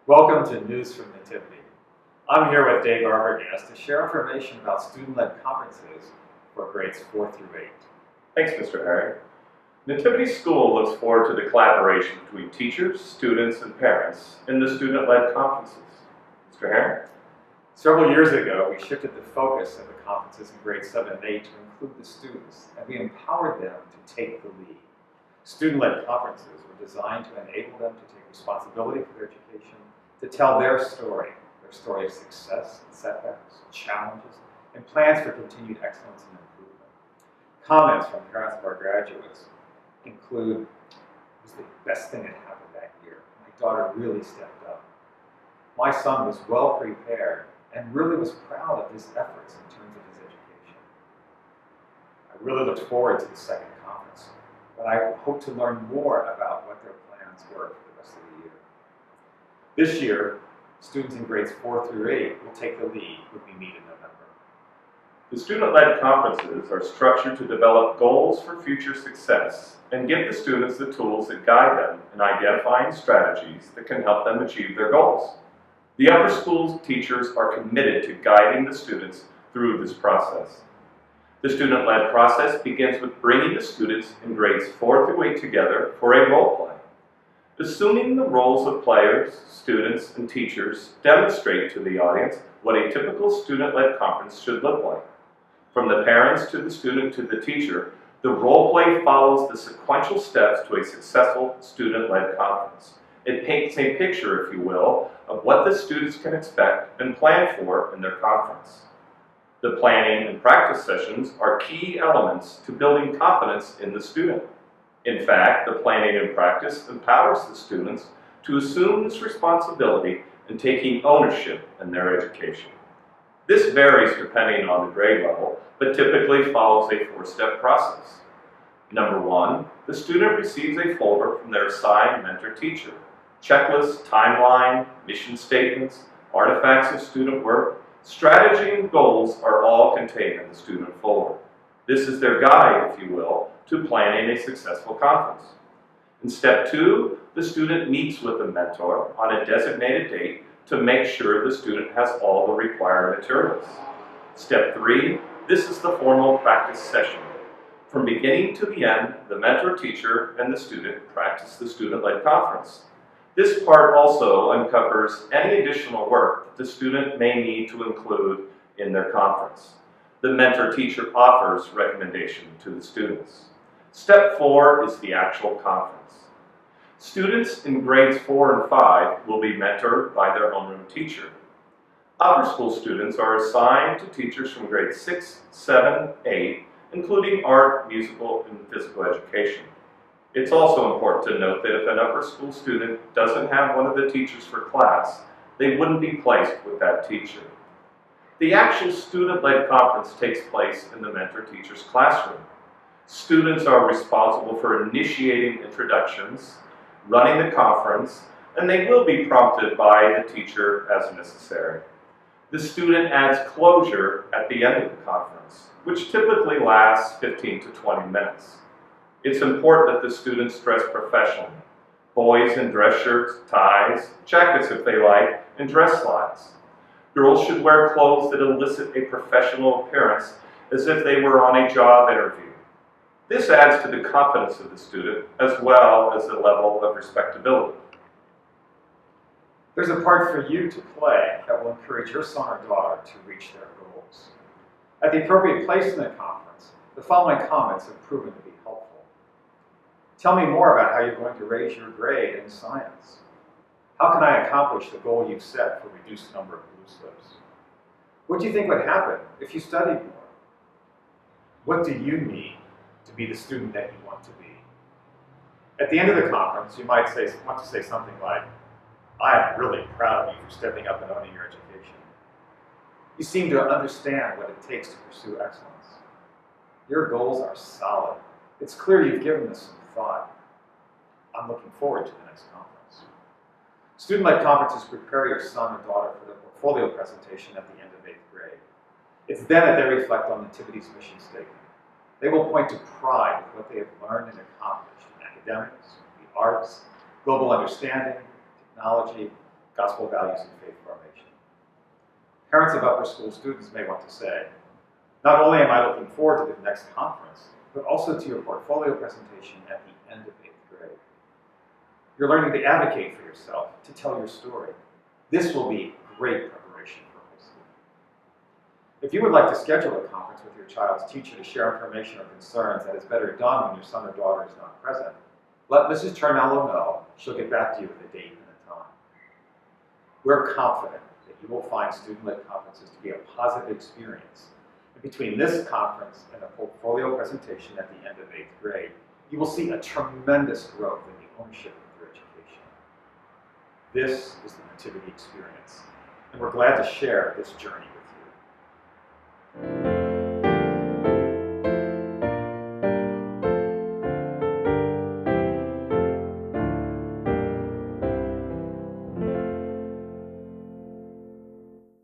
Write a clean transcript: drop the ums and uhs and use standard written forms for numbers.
Welcome to News from Nativity. I'm here with Dave Arbogast to share information about student-led conferences for grades 4 through 8. Thanks, Mr. Harry. Nativity School looks forward to the collaboration between teachers, students, and parents in the student-led conferences. Mr. Harry? Several years ago, we shifted the focus of the conferences in grades 7 and 8 to include the students, and we empowered them to take the lead. Student-led conferences were designed to enable them to take responsibility for their education, to tell their story of success, setbacks, challenges, and plans for continued excellence and improvement. Comments from parents of our graduates include, "It was the best thing that happened that year. My daughter really stepped up. My son was well prepared and really was proud of his efforts in terms of his education. I really looked forward to the second conference, but I hope to learn more about what their plans were for the rest of the year." This year, students in grades 4 through 8 will take the lead when we meet in November. The student-led conferences are structured to develop goals for future success and give the students the tools that guide them in identifying strategies that can help them achieve their goals. The upper school teachers are committed to guiding the students through this process. The student-led process begins with bringing the students in grades 4 through 8 together for a role play. Assuming the roles of players, students, and teachers demonstrate to the audience what a typical student-led conference should look like. From the parents to the student to the teacher, the role play follows the sequential steps to a successful student-led conference. It paints a picture, if you will, of what the students can expect and plan for in their conference. The planning and practice sessions are key elements to building confidence in the student. In fact, the planning and practice empowers the students to assume this responsibility in taking ownership in their education. This varies depending on the grade level, but typically follows a 4-step process. Number 1, the student receives a folder from their assigned mentor teacher. Checklists, timeline, mission statements, artifacts of student work, strategy, and goals are all contained in the student folder. This is their guide, if you will, to planning a successful conference. In step 2, the student meets with the mentor on a designated date to make sure the student has all the required materials. Step 3, this is the formal practice session. From beginning to the end, the mentor, teacher, and the student practice the student-led conference. This part also uncovers any additional work that the student may need to include in their conference. The mentor-teacher offers recommendation to the students. Step 4 is the actual conference. Students in grades 4 and 5 will be mentored by their homeroom teacher. Upper school students are assigned to teachers from grades 6, 7, 8, including art, musical, and physical education. It's also important to note that if an upper school student doesn't have one of the teachers for class, they wouldn't be placed with that teacher. The actual student-led conference takes place in the mentor-teacher's classroom. Students are responsible for initiating introductions, running the conference, and they will be prompted by the teacher as necessary. The student adds closure at the end of the conference, which typically lasts 15 to 20 minutes. It's important that the students dress professionally. Boys in dress shirts, ties, jackets if they like, and dress slides. Girls should wear clothes that elicit a professional appearance as if they were on a job interview. This adds to the confidence of the student as well as the level of respectability. There's a part for you to play that will encourage your son or daughter to reach their goals. At the appropriate place in the conference, the following comments have proven to be helpful. Tell me more about how you're going to raise your grade in science. How can I accomplish the goal you've set for reduced number of blue slips? What do you think would happen if you studied more? What do you need to be the student that you want to be? At the end of the conference, you might want to say something like, "I am really proud of you for stepping up and owning your education. You seem to understand what it takes to pursue excellence. Your goals are solid. It's clear you've given this some thought. I'm looking forward to the next conference." Student-led conferences prepare your son or daughter for the portfolio presentation at the end of 8th grade. It's then that they reflect on Nativity's mission statement. They will point to pride with what they have learned and accomplished in academics, the arts, global understanding, technology, gospel values and faith formation. Parents of upper school students may want to say, not only am I looking forward to the next conference, but also to your portfolio presentation at the end of 8th grade. You're learning to advocate for yourself, to tell your story. This will be great preparation for high school. If you would like to schedule a conference with your child's teacher to share information or concerns that is better done when your son or daughter is not present, let Mrs. Charnello know. She'll get back to you with a date and a time. We're confident that you will find student-led conferences to be a positive experience. And between this conference and the portfolio presentation at the end of 8th grade, you will see a tremendous growth in the ownership of your education. This is the Nativity experience, and we're glad to share this journey with you.